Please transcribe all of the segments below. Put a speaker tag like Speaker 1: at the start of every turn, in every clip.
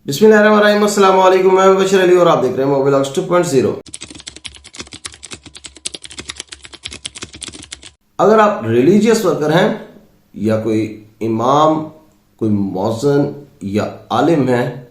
Speaker 1: बिस्मिल्लाहिर्रहमानिर्रहीम, अस्सलाम वालेकुम। मैं बशर अली और आप देख रहे हैं मोबिलॉग्स 2.0। अगर आप रिलीजियस वर्कर हैं या कोई इमाम, कोई मौज़न या आलिम हैं,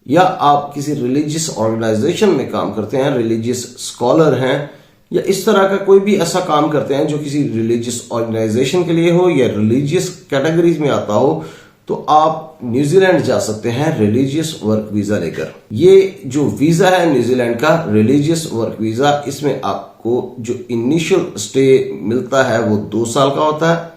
Speaker 1: या आप किसी रिलीजियस ऑर्गेनाइजेशन में काम करते हैं, रिलीजियस स्कॉलर हैं, या इस तरह का कोई भी ऐसा काम करते हैं जो किसी रिलीजियस ऑर्गेनाइजेशन के लिए हो या रिलीजियस कैटेगरीज में आता हो, तो आप न्यूजीलैंड जा सकते हैं रिलीजियस वर्क वीजा लेकर। ये जो वीजा है न्यूजीलैंड का रिलीजियस वर्क वीजा, इसमें आपको जो इनिशियल स्टे मिलता है वो 2 साल का होता है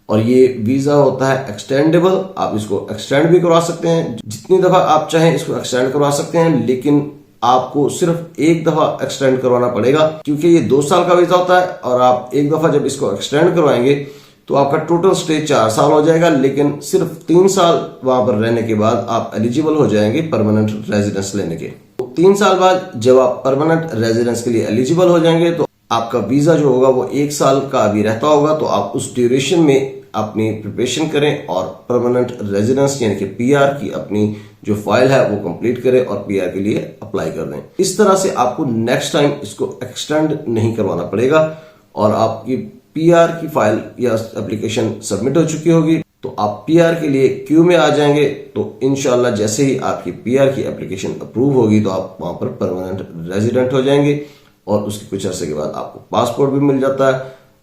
Speaker 1: और ये वीजा होता है एक्सटेंडेबल। आप इसको एक्सटेंड भी करवा सकते हैं, जितनी दफा आप चाहें इसको एक्सटेंड करवा सकते हैं, लेकिन आपको सिर्फ एक दफा एक्सटेंड करवाना पड़ेगा क्योंकि ये 2 साल का वीजा होता है और आप एक दफा जब इसको एक्सटेंड करवाएंगे तो आपका टोटल स्टे 4 साल हो जाएगा, लेकिन सिर्फ 3 साल वहां पर रहने के बाद आप एलिजिबल हो जाएंगे परमानेंट रेजिडेंस लेने के। तो 3 साल बाद जब आप परमानेंट रेजिडेंस के लिए एलिजिबल हो जाएंगे तो आपका वीजा जो होगा वो 1 साल का अभी रहता होगा, तो आप उस ड्यूरेशन में अपनी प्रिपरेशन करें और परमानेंट रेजिडेंस यानी कि पीआर की अपनी जो फाइल है वो कंप्लीट करें और पीआर के लिए अप्लाई कर दें। इस तरह से आपको नेक्स्ट टाइम इसको एक्सटेंड नहीं करवाना पड़ेगा और आपकी पीआर की फाइल या एप्लीकेशन सबमिट हो चुकी होगी, तो आप पीआर के लिए क्यू में आ जाएंगे। तो इंशाल्लाह जैसे ही आपकी पीआर की एप्लीकेशन अप्रूव होगी तो आप वहां पर परमानेंट रेजिडेंट हो जाएंगे और उसके कुछ अर्से के बाद आपको पासपोर्ट भी मिल जाता है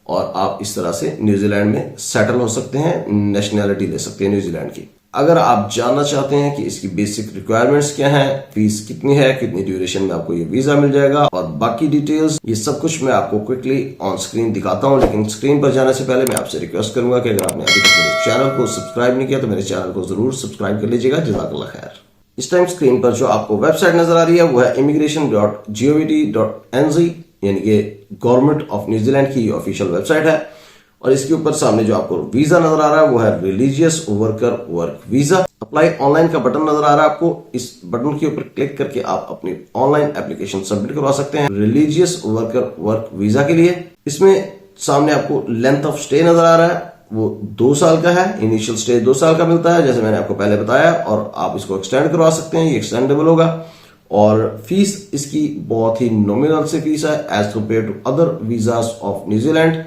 Speaker 1: और आप इस तरह से न्यूजीलैंड में सेटल हो सकते हैं, नेशनैलिटी ले सकते हैं न्यूजीलैंड की। अगर आप जानना चाहते हैं कि इसकी बेसिक रिक्वायरमेंट्स क्या हैं, फीस कितनी है, कितनी ड्यूरेशन में आपको ये वीजा मिल जाएगा और बाकी डिटेल्स, ये सब कुछ मैं आपको क्विकली ऑन स्क्रीन दिखाता हूं। लेकिन स्क्रीन पर जाने से पहले मैं आपसे रिक्वेस्ट करूंगा कि अगर आपने अभी तक मेरे चैनल को सब्सक्राइब नहीं किया तो मेरे चैनल को जरूर सब्सक्राइब कर लीजिएगा। जज़ाकल्लाह खैर। इस टाइम स्क्रीन पर जो आपको वेबसाइट नजर आ रही है वो है immigration.gov.nz, यानी कि गवर्नमेंट ऑफ न्यूजीलैंड की ऑफिशियल वेबसाइट है। और इसके ऊपर सामने जो आपको वीजा नजर आ रहा है वो है religious worker work visa. Apply online का बटन नजर आ रहा है आपको, इस बटन के ऊपर क्लिक करके आप अपनी ऑनलाइन एप्लीकेशन सबमिट करवा सकते हैं रिलीजियस वर्कर वर्क वीजा के लिए। इसमें सामने आपको लेंथ ऑफ स्टे नजर आ रहा है, वो 2 साल का है। इनिशियल स्टे 2 साल का मिलता है जैसे मैंने आपको पहले बताया, और आप इसको एक्सटेंड करवा सकते हैं, ये एक्सटेंडेबल होगा। और फीस इसकी बहुत ही नॉमिनल से फीस है as compare to other visas of New Zealand.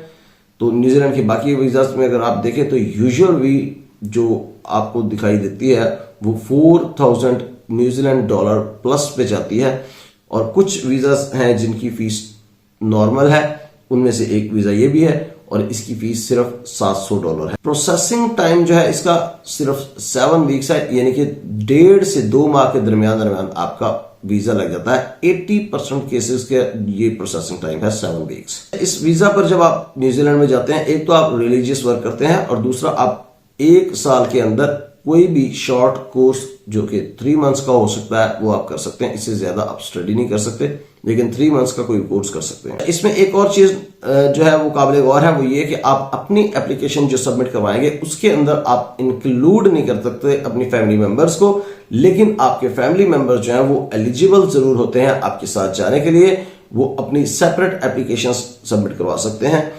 Speaker 1: तो न्यूजीलैंड के बाकी वीजाज में अगर आप देखें तो यूजुअल वी जो आपको दिखाई देती है वो 4000 न्यूजीलैंड डॉलर प्लस पे जाती है, और कुछ वीजाज हैं जिनकी फीस नॉर्मल है, उनमें से एक वीजा ये भी है और इसकी फीस सिर्फ $700 है। प्रोसेसिंग टाइम जो है इसका सिर्फ 7 वीक्स है, यानी कि 1.5 से 2 माह के दरमियान आपका वीजा लग जाता है। 80% केसेस के ये प्रोसेसिंग टाइम है 7 वीक्स। इस वीजा पर जब आप न्यूजीलैंड में जाते हैं, एक तो आप रिलीजियस वर्क करते हैं और दूसरा आप 1 साल के अंदर कोई भी शॉर्ट कोर्स जो कि 3 मंथ्स का हो सकता है वो आप कर सकते हैं। इससे ज्यादा आप स्टडी नहीं कर सकते, लेकिन 3 मंथ्स का कोई कोर्स कर सकते हैं। इसमें एक और चीज जो है वो काबिल गौर है, वो ये कि आप अपनी एप्लीकेशन जो सबमिट करवाएंगे उसके अंदर आप इंक्लूड नहीं कर सकते अपनी फैमिली मेंबर्स को, लेकिन आपके फैमिली मेंबर्स जो है वो एलिजिबल जरूर होते हैं आपके साथ जाने के लिए। वो अपनी सेपरेट एप्लीकेशन सबमिट करवा सकते हैं।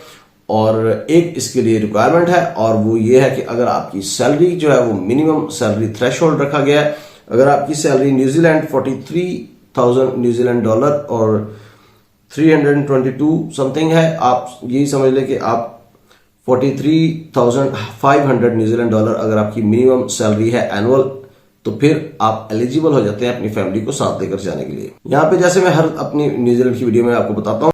Speaker 1: और एक इसके लिए रिक्वायरमेंट है और वो ये है कि अगर आपकी सैलरी जो है वो मिनिमम सैलरी थ्रेशोल्ड रखा गया है। अगर आपकी सैलरी न्यूजीलैंड 43,000 न्यूजीलैंड डॉलर और 322 समथिंग है, आप यही समझ लें कि आप 43,500 न्यूजीलैंड डॉलर अगर आपकी मिनिमम सैलरी है एनुअल, तो फिर आप एलिजिबल हो जाते हैं अपनी फैमिली को साथ लेकर जाने के लिए। यहाँ पे जैसे मैं हर अपनी न्यूजीलैंड की वीडियो में आपको बताता हूँ,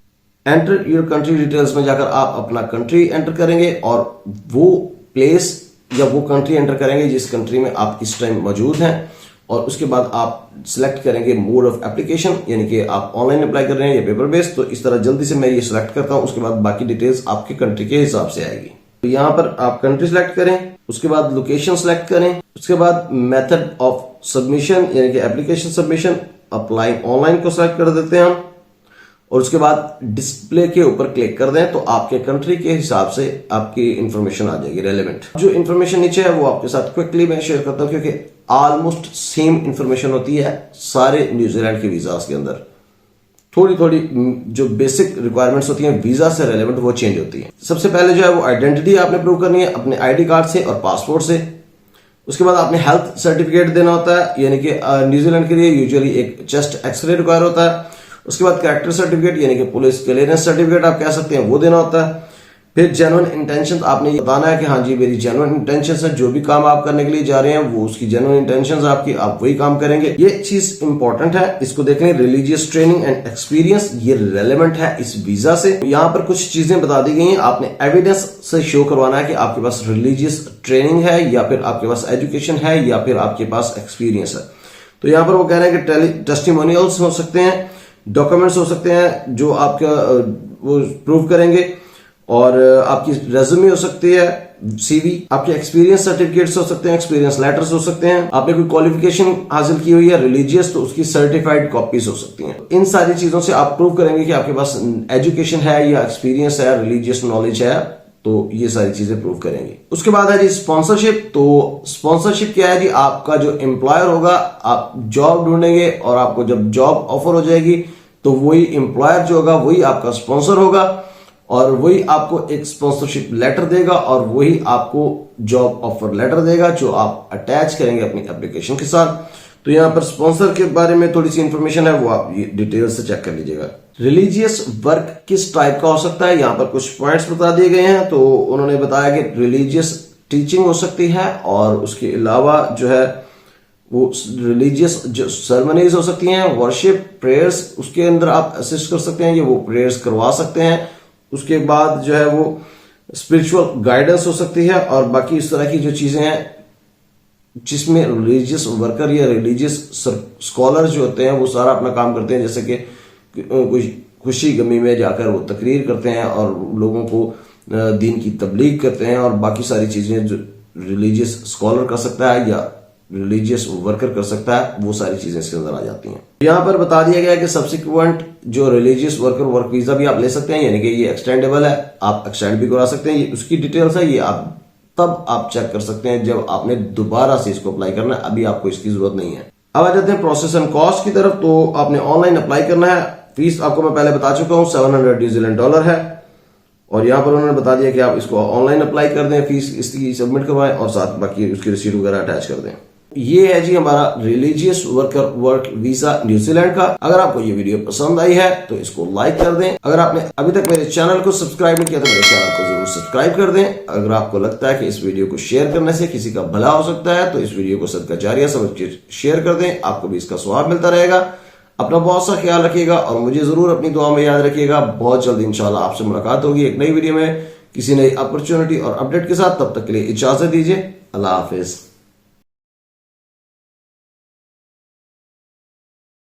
Speaker 1: एंटर योर कंट्री डिटेल्स में जाकर आप अपना कंट्री एंटर करेंगे और वो प्लेस या वो कंट्री एंटर करेंगे जिस कंट्री में आप इस टाइम मौजूद हैं, और उसके बाद आप सिलेक्ट करेंगे मोड ऑफ एप्लीकेशन, यानी कि आप ऑनलाइन अप्लाई कर रहे हैं या पेपर बेस्ड। तो इस तरह जल्दी से मैं ये सिलेक्ट करता हूं, उसके बाद बाकी डिटेल्स आपके कंट्री के हिसाब से आएगी। तो यहाँ पर आप कंट्री सिलेक्ट करें, उसके बाद लोकेशन सिलेक्ट करें, उसके बाद मेथड ऑफ सबमिशन यानी कि एप्लीकेशन सबमिशन अप्लाई ऑनलाइन को सिलेक्ट कर देते हैं हम, और उसके बाद डिस्प्ले के ऊपर क्लिक कर दें तो आपके कंट्री के हिसाब से आपकी इंफॉर्मेशन आ जाएगी रेलेवेंट। जो इंफॉर्मेशन नीचे है वो आपके साथ क्विकली मैं शेयर करता हूं क्योंकि ऑलमोस्ट सेम इंफॉर्मेशन होती है सारे न्यूजीलैंड के वीजास के अंदर। थोड़ी थोड़ी जो बेसिक रिक्वायरमेंट्स होती हैं वीजा से रेलेवेंट वो चेंज होती है। सबसे पहले जो है वो आइडेंटिटी आपने प्रूव करनी है अपने आईडी कार्ड से और पासपोर्ट से। उसके बाद आपने हेल्थ सर्टिफिकेट देना होता है, यानी कि न्यूजीलैंड के लिए यूजुअली एक चेस्ट एक्सरे रिक्वायर होता है। उसके बाद कैरेक्टर सर्टिफिकेट यानी कि पुलिस क्लियरेंस सर्टिफिकेट आप कह सकते हैं, वो देना होता है। फिर जेन्युइन इंटेंशन, आपने ये बताना है कि हाँ जी मेरी जेन्युइन इंटेंशन है, जो भी काम आप करने के लिए जा रहे हैं वो उसकी जेन्युइन इंटेंशन आपकी, आप वही काम करेंगे। ये चीज इंपॉर्टेंट है, इसको देख लें। रिलीजियस ट्रेनिंग एंड एक्सपीरियंस, ये रेलेवेंट है इस वीजा से। यहाँ पर कुछ चीजें बता दी गई हैं, आपने एविडेंस से शो करवाना है कि आपके पास रिलीजियस ट्रेनिंग है, या फिर आपके पास एजुकेशन है, या फिर आपके पास एक्सपीरियंस है। तो यहाँ पर वो कह रहे हैं कि टेस्टिमोनियल्स हो सकते हैं, डॉक्यूमेंट्स हो सकते हैं जो आपका वो प्रूव करेंगे, और आपकी रेज्यूमे हो सकती है, सीवी, आपके एक्सपीरियंस सर्टिफिकेट्स हो सकते हैं, एक्सपीरियंस लेटर्स हो सकते हैं, आपने कोई क्वालिफिकेशन हासिल की हुई है रिलीजियस तो उसकी सर्टिफाइड कॉपीज हो सकती हैं। इन सारी चीजों से आप प्रूव करेंगे कि आपके पास एजुकेशन है या एक्सपीरियंस है, रिलीजियस नॉलेज है, तो ये सारी चीजें प्रूव करेंगे। उसके बाद है जी स्पॉन्सरशिप। तो स्पॉन्सरशिप क्या है जी, आपका जो एम्प्लॉयर होगा, आप जॉब ढूंढेंगे और आपको जब जॉब ऑफर हो जाएगी तो वही एम्प्लॉयर जो होगा वही आपका स्पॉन्सर होगा, और वही आपको एक स्पॉन्सरशिप लेटर देगा, और वही आपको जॉब ऑफर लेटर देगा जो आप अटैच करेंगे अपनी एप्लीकेशन के साथ। तो यहाँ पर स्पॉन्सर के बारे में थोड़ी सी इंफॉर्मेशन है, वो आप डिटेल से चेक कर लीजिएगा। रिलीजियस वर्क किस टाइप का हो सकता है, यहाँ पर कुछ पॉइंट्स बता दिए गए हैं। तो उन्होंने बताया कि रिलीजियस टीचिंग हो सकती है, और उसके अलावा जो है वो रिलीजियस जो सेरेमनीज हो सकती हैं, वर्शिप, प्रेयर्स, उसके अंदर आप असिस्ट कर सकते हैं, ये वो प्रेयर्स करवा सकते हैं। उसके बाद जो है वो स्पिरिचुअल गाइडेंस हो सकती है, और बाकी इस तरह की जो चीजें हैं जिसमें रिलीजियस वर्कर या रिलीजियस स्कॉलर जो होते हैं वो सारा अपना काम करते हैं, जैसे कि कुछ खुशी गमी में जाकर वो तकरीर करते हैं और लोगों को दीन की तबलीग करते हैं, और बाकी सारी चीजें जो रिलीजियस स्कॉलर कर सकता है या रिलीजियस वर्कर कर सकता है, वो सारी चीजें इसके अंदर आ जाती हैं। यहाँ पर बता दिया गया है कि सब्सिक्वेंट जो रिलीजियस वर्कर वर्क वीजा भी आप ले सकते हैं, यानी कि ये एक्सटेंडेबल है, आप एक्सटेंड भी करा सकते हैं। ये उसकी डिटेल्स है, ये आप तब आप चेक कर सकते हैं जब आपने दोबारा से इसको अप्लाई करना है, अभी आपको इसकी जरूरत नहीं है। अब आ जाते हैं प्रोसेस एंड कॉस्ट की तरफ। तो आपने ऑनलाइन अप्लाई करना है, फीस आपको मैं पहले बता चुका हूँ, $700 न्यूजीलैंड डॉलर है, और यहाँ पर उन्होंने बता दिया कि आप इसको ऑनलाइन अप्लाई कर दें, फीस इसकी सबमिट करवाएं, और साथ बाकी उसकी रिसीट वगैरह अटैच कर दें। ये है जी हमारा religious worker work visa New Zealand का। अगर आपको ये वीडियो पसंद आई है तो इसको लाइक कर दें। अगर आपने अभी तक मेरे चैनल को सब्सक्राइब नहीं किया तो मेरे चैनल को जरूर सब्सक्राइब कर दें। अगर आपको लगता है कि इस वीडियो को शेयर करने से किसी का भला हो सकता है तो इस वीडियो को सदका जारिया समझ के शेयर कर दें, आपको भी इसका स्वाब मिलता रहेगा। अपना बहुत सा ख्याल रखिएगा और मुझे जरूर अपनी दुआ में याद रखिएगा। बहुत जल्द इंशाल्लाह आपसे मुलाकात होगी एक नई वीडियो में किसी नई अपॉर्चुनिटी और अपडेट के साथ। तब तक के लिए इजाजत दीजिए। अल्लाह हाफिज।